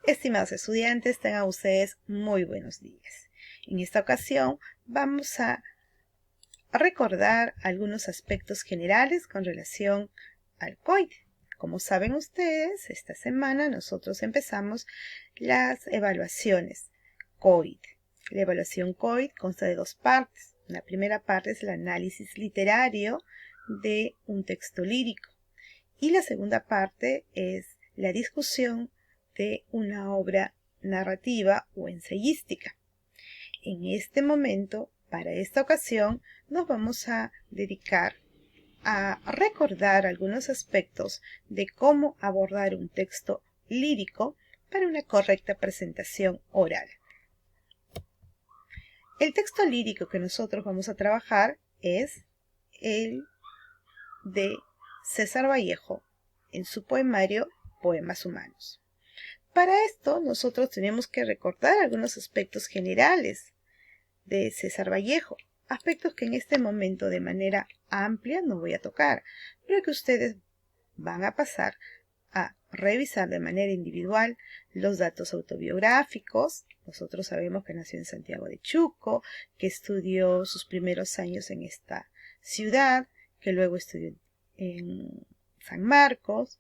Estimados estudiantes, tengan ustedes muy buenos días. En esta ocasión vamos a recordar algunos aspectos generales con relación al COID. Como saben ustedes, esta semana nosotros empezamos las evaluaciones COID. La evaluación COID consta de dos partes. La primera parte es el análisis literario de un texto lírico y la segunda parte es la discusión de una obra narrativa o ensayística. En este momento, para esta ocasión, nos vamos a dedicar a recordar algunos aspectos de cómo abordar un texto lírico para una correcta presentación oral. El texto lírico que nosotros vamos a trabajar es el de César Vallejo en su poemario Poemas Humanos. Para esto nosotros tenemos que recordar algunos aspectos generales de César Vallejo, aspectos que en este momento de manera amplia no voy a tocar, pero que ustedes van a pasar a revisar de manera individual los datos autobiográficos. Nosotros sabemos que nació en Santiago de Chuco, que estudió sus primeros años en esta ciudad, que luego estudió en San Marcos.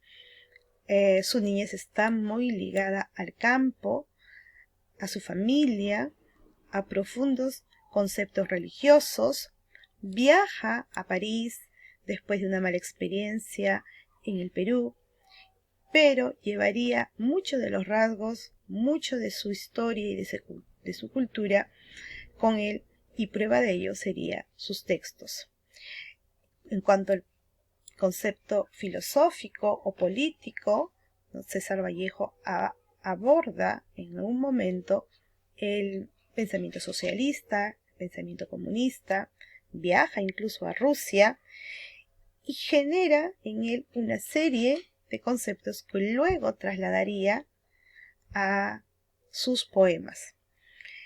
Su niñez está muy ligada al campo, a su familia, a profundos conceptos religiosos. Viaja a París después de una mala experiencia en el Perú, pero llevaría muchos de los rasgos, mucho de su historia y de su cultura con él, y prueba de ello serían sus textos. En cuanto al concepto filosófico o político, César Vallejo aborda en algún momento el pensamiento socialista, el pensamiento comunista, viaja incluso a Rusia y genera en él una serie de conceptos que luego trasladaría a sus poemas.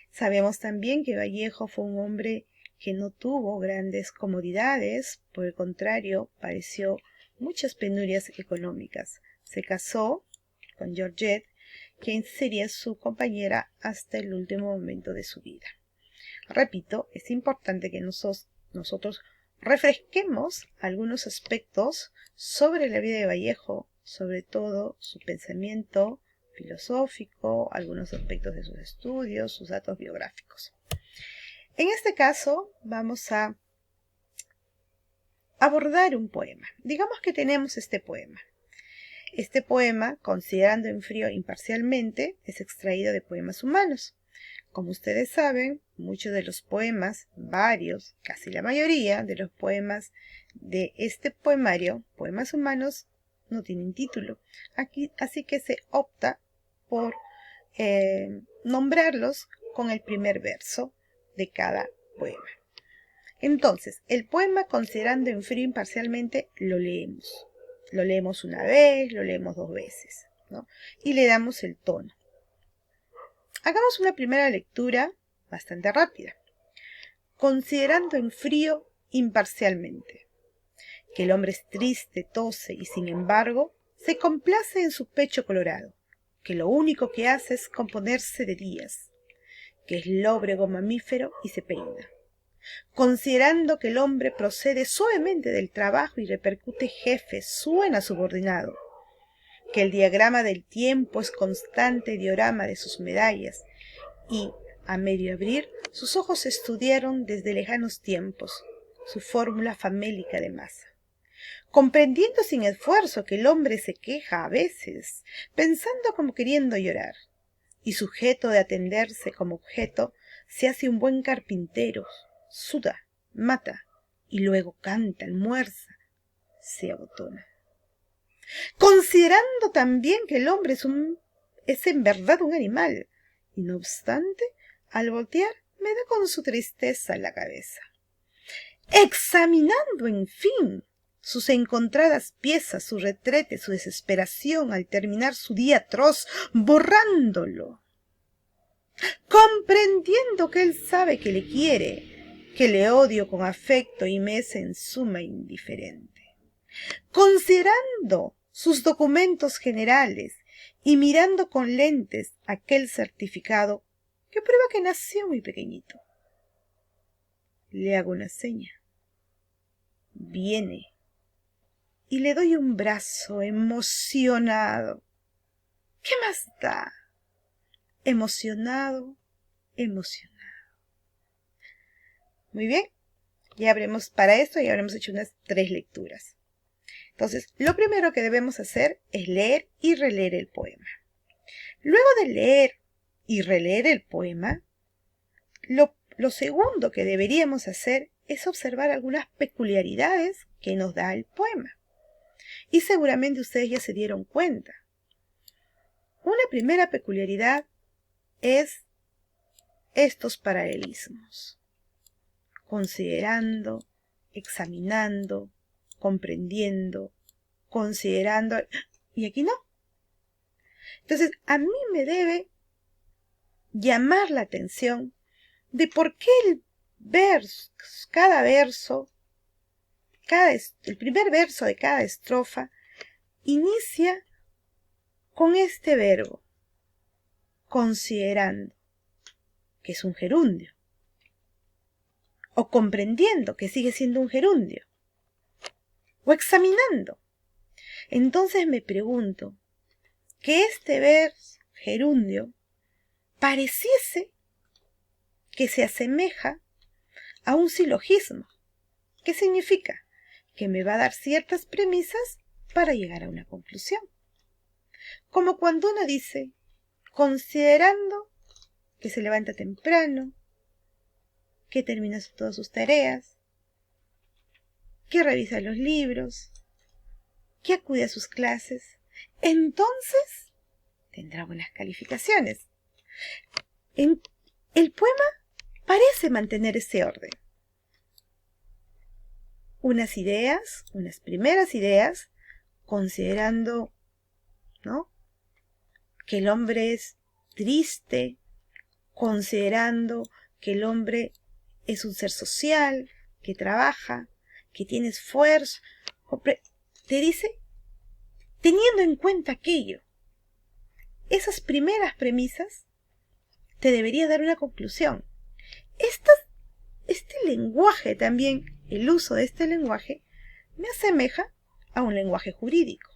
Sabemos también que Vallejo fue un hombre que no tuvo grandes comodidades, por el contrario, padeció muchas penurias económicas. Se casó con Georgette, quien sería su compañera hasta el último momento de su vida. Repito, es importante que nosotros refresquemos algunos aspectos sobre la vida de Vallejo, sobre todo su pensamiento filosófico, algunos aspectos de sus estudios, sus datos biográficos. En este caso vamos a abordar un poema. Digamos que tenemos este poema. Este poema, considerando en frío imparcialmente, es extraído de Poemas Humanos. Como ustedes saben, muchos de los poemas, varios, casi la mayoría de los poemas de este poemario, Poemas Humanos, no tienen título. Así que se opta por nombrarlos con el primer verso de cada poema. Entonces, el poema, considerando en frío imparcialmente, lo leemos. Lo leemos una vez, lo leemos dos veces, ¿no? Y le damos el tono. Hagamos una primera lectura bastante rápida. Considerando en frío imparcialmente, que el hombre es triste, tose y sin embargo se complace en su pecho colorado, que lo único que hace es componerse de días, que es lóbrego mamífero y se peina. Considerando que el hombre procede suavemente del trabajo y repercute jefe, suena subordinado, que el diagrama del tiempo es constante diorama de sus medallas, y, a medio abrir, sus ojos estudiaron desde lejanos tiempos su fórmula famélica de masa. Comprendiendo sin esfuerzo que el hombre se queja a veces, pensando como queriendo llorar, y sujeto de atenderse como objeto, se hace un buen carpintero, suda, mata, y luego canta, almuerza, se abotona. Considerando también que el hombre es en verdad un animal, y no obstante, al voltear, me da con su tristeza la cabeza. Examinando, en fin, sus encontradas piezas, su retrete, su desesperación al terminar su día atroz, borrándolo. Comprendiendo que él sabe que le quiere, que le odio con afecto y me es en suma indiferente. Considerando sus documentos generales, y mirando con lentes aquel certificado que prueba que nació muy pequeñito. Le hago una seña. Viene. Y le doy un brazo emocionado. ¿Qué más da? Emocionado, emocionado. Muy bien. Para esto ya habremos hecho unas 3 lecturas. Entonces, lo primero que debemos hacer es leer y releer el poema. Luego de leer y releer el poema, lo segundo que deberíamos hacer es observar algunas peculiaridades que nos da el poema. Y seguramente ustedes ya se dieron cuenta. Una primera peculiaridad es estos paralelismos. Considerando, examinando, comprendiendo, considerando, y aquí no. Entonces, a mí me debe llamar la atención de por qué el primer verso de cada estrofa inicia con este verbo, considerando, que es un gerundio, o comprendiendo, que sigue siendo un gerundio, o examinando. Entonces me pregunto que este verso gerundio pareciese que se asemeja a un silogismo. ¿Qué significa? Que me va a dar ciertas premisas para llegar a una conclusión. Como cuando uno dice, considerando que se levanta temprano, que termina todas sus tareas, que revisa los libros, que acude a sus clases, entonces tendrá buenas calificaciones. El poema parece mantener ese orden. Unas primeras ideas, considerando, ¿no?, que el hombre es triste, considerando que el hombre es un ser social, que trabaja, que tiene esfuerzo. Te dice, teniendo en cuenta aquello, esas primeras premisas, te debería dar una conclusión. Este lenguaje también, el uso de este lenguaje, me asemeja a un lenguaje jurídico.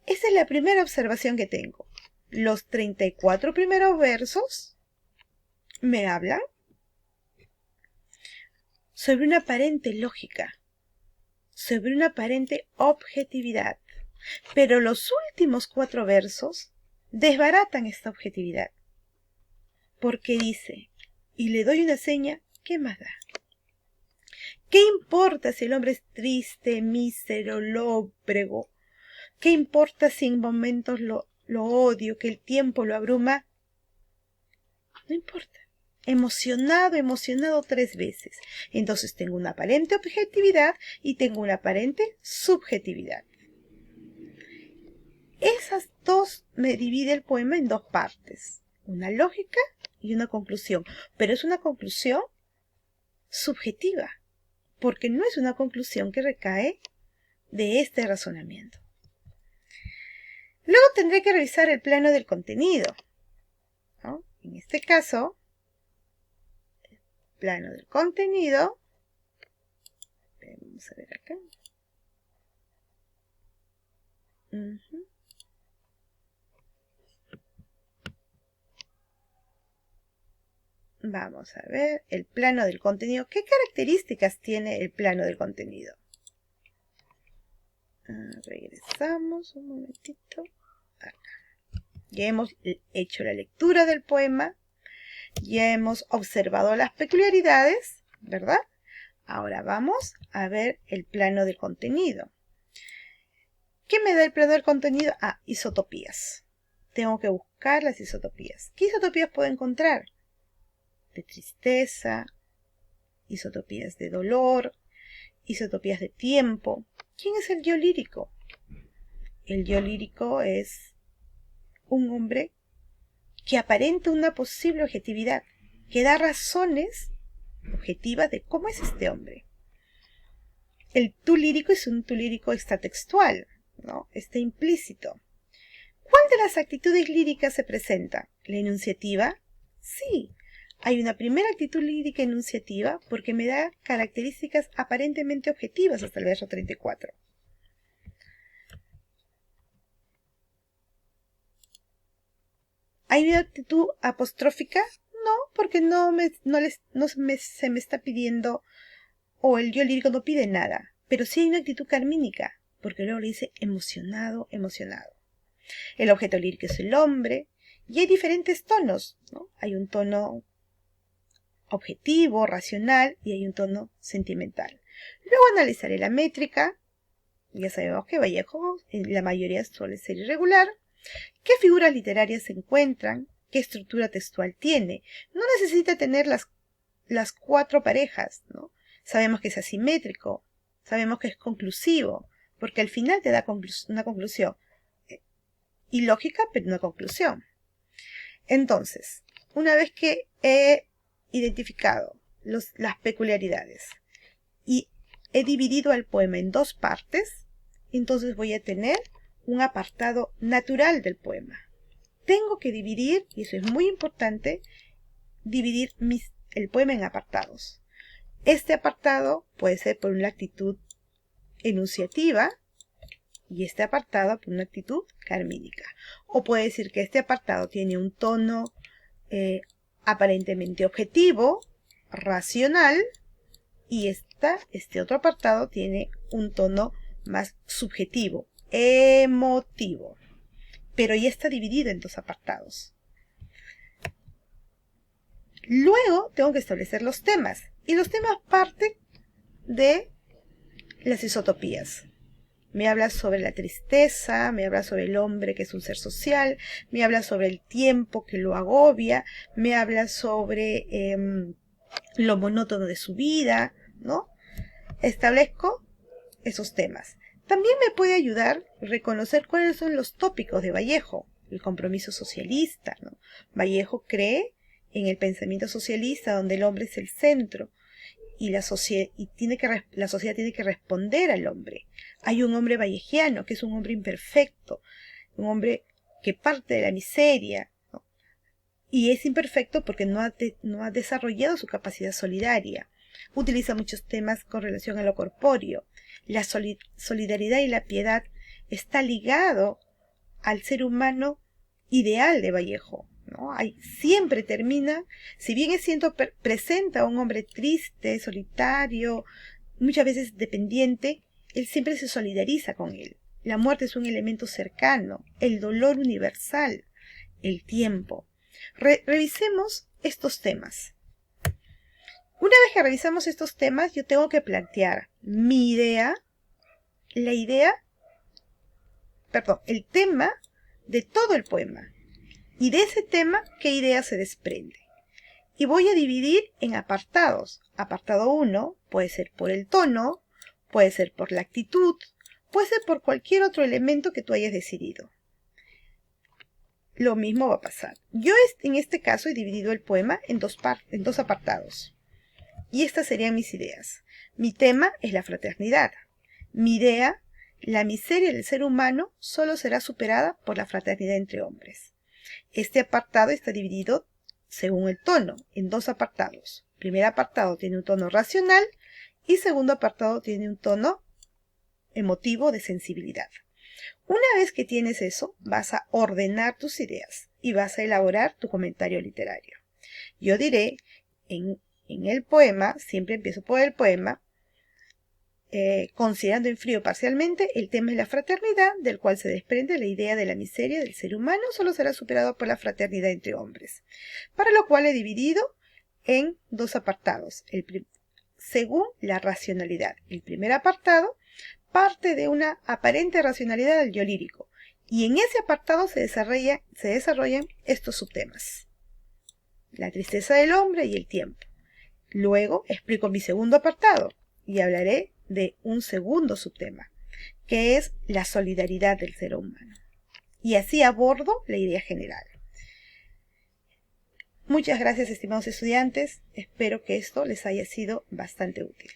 Esa es la primera observación que tengo. Los 34 primeros versos me hablan sobre una aparente lógica, sobre una aparente objetividad, pero los últimos 4 versos desbaratan esta objetividad, porque dice, y le doy una seña, ¿qué más da? ¿Qué importa si el hombre es triste, mísero, lóbrego? ¿Qué importa si en momentos lo odio, que el tiempo lo abruma? No importa. Emocionado 3 veces. Entonces tengo una aparente objetividad y tengo una aparente subjetividad. Esas dos me divide el poema en 2 partes. Una lógica y una conclusión. Pero es una conclusión subjetiva, porque no es una conclusión que recae de este razonamiento. Luego tendré que revisar el plano del contenido, ¿no? En este caso, el plano del contenido, vamos a ver acá. Vamos a ver el plano del contenido. ¿Qué características tiene el plano del contenido? Regresamos un momentito. Acá. Ya hemos hecho la lectura del poema. Ya hemos observado las peculiaridades, ¿verdad? Ahora vamos a ver el plano del contenido. ¿Qué me da el plano del contenido? Isotopías. Tengo que buscar las isotopías. ¿Qué isotopías puedo encontrar? De tristeza, isotopías de dolor, isotopías de tiempo. ¿Quién es el yo lírico? El yo lírico es un hombre que aparenta una posible objetividad, que da razones objetivas de cómo es este hombre. El tú lírico es un tú lírico extratextual, ¿no? Está implícito. ¿Cuál de las actitudes líricas se presenta? ¿La enunciativa? Sí. Hay una primera actitud lírica enunciativa porque me da características aparentemente objetivas hasta el verso 34. ¿Hay una actitud apostrófica? No, porque se me está pidiendo, o el yo lírico no pide nada. Pero sí hay una actitud carmínica, porque luego le dice emocionado, emocionado. El objeto lírico es el hombre, y hay diferentes tonos, ¿no? Hay un tono objetivo, racional, y hay un tono sentimental. Luego analizaré la métrica. Ya sabemos que Vallejo en la mayoría suele ser irregular. ¿Qué figuras literarias se encuentran? ¿Qué estructura textual tiene? No necesita tener las 4 parejas, ¿no? Sabemos que es asimétrico, sabemos que es conclusivo, porque al final te da una conclusión. Ilógica, pero una conclusión. Entonces, una vez que he identificado las peculiaridades y he dividido el poema en 2 partes, entonces voy a tener un apartado natural del poema. Tengo que dividir, y eso es muy importante, dividir el poema en apartados. Este apartado puede ser por una actitud enunciativa y este apartado por una actitud carmínica. O puede decir que este apartado tiene un tono aparentemente objetivo, racional, y este otro apartado tiene un tono más subjetivo, emotivo. Pero ya está dividido en 2 apartados. Luego tengo que establecer los temas. Y los temas parten de las isotopías. Me habla sobre la tristeza, me habla sobre el hombre que es un ser social, me habla sobre el tiempo que lo agobia, me habla sobre lo monótono de su vida, ¿no? Establezco esos temas. También me puede ayudar a reconocer cuáles son los tópicos de Vallejo, el compromiso socialista, ¿no? Vallejo cree en el pensamiento socialista donde el hombre es el centro y la sociedad tiene que responder al hombre. Hay un hombre vallejiano que es un hombre imperfecto, un hombre que parte de la miseria, ¿no? Y es imperfecto porque no ha desarrollado su capacidad solidaria. Utiliza muchos temas con relación a lo corpóreo. La solidaridad y la piedad está ligado al ser humano ideal de Vallejo, ¿no? Siempre termina, si bien presenta a un hombre triste, solitario, muchas veces dependiente, él siempre se solidariza con él. La muerte es un elemento cercano, el dolor universal, el tiempo. Revisemos estos temas. Una vez que revisamos estos temas, yo tengo que plantear mi idea, el tema de todo el poema. Y de ese tema, ¿qué idea se desprende? Y voy a dividir en apartados. Apartado 1 puede ser por el tono, puede ser por la actitud, puede ser por cualquier otro elemento que tú hayas decidido. Lo mismo va a pasar. Yo en este caso he dividido el poema en 2 apartados. Y estas serían mis ideas. Mi tema es la fraternidad. Mi idea, la miseria del ser humano solo será superada por la fraternidad entre hombres. Este apartado está dividido según el tono, en 2 apartados. Primer apartado tiene un tono racional y segundo apartado tiene un tono emotivo de sensibilidad. Una vez que tienes eso, vas a ordenar tus ideas y vas a elaborar tu comentario literario. Yo diré, en el poema, siempre empiezo por el poema, considerando en frío parcialmente, el tema es la fraternidad, del cual se desprende la idea de la miseria del ser humano, solo será superado por la fraternidad entre hombres. Para lo cual he dividido en 2 apartados, según la racionalidad. El primer apartado parte de una aparente racionalidad del yo lírico, y en ese apartado se desarrollan estos subtemas: la tristeza del hombre y el tiempo. Luego explico mi segundo apartado y hablaré de un segundo subtema, que es la solidaridad del ser humano. Y así abordo la idea general. Muchas gracias, estimados estudiantes. Espero que esto les haya sido bastante útil.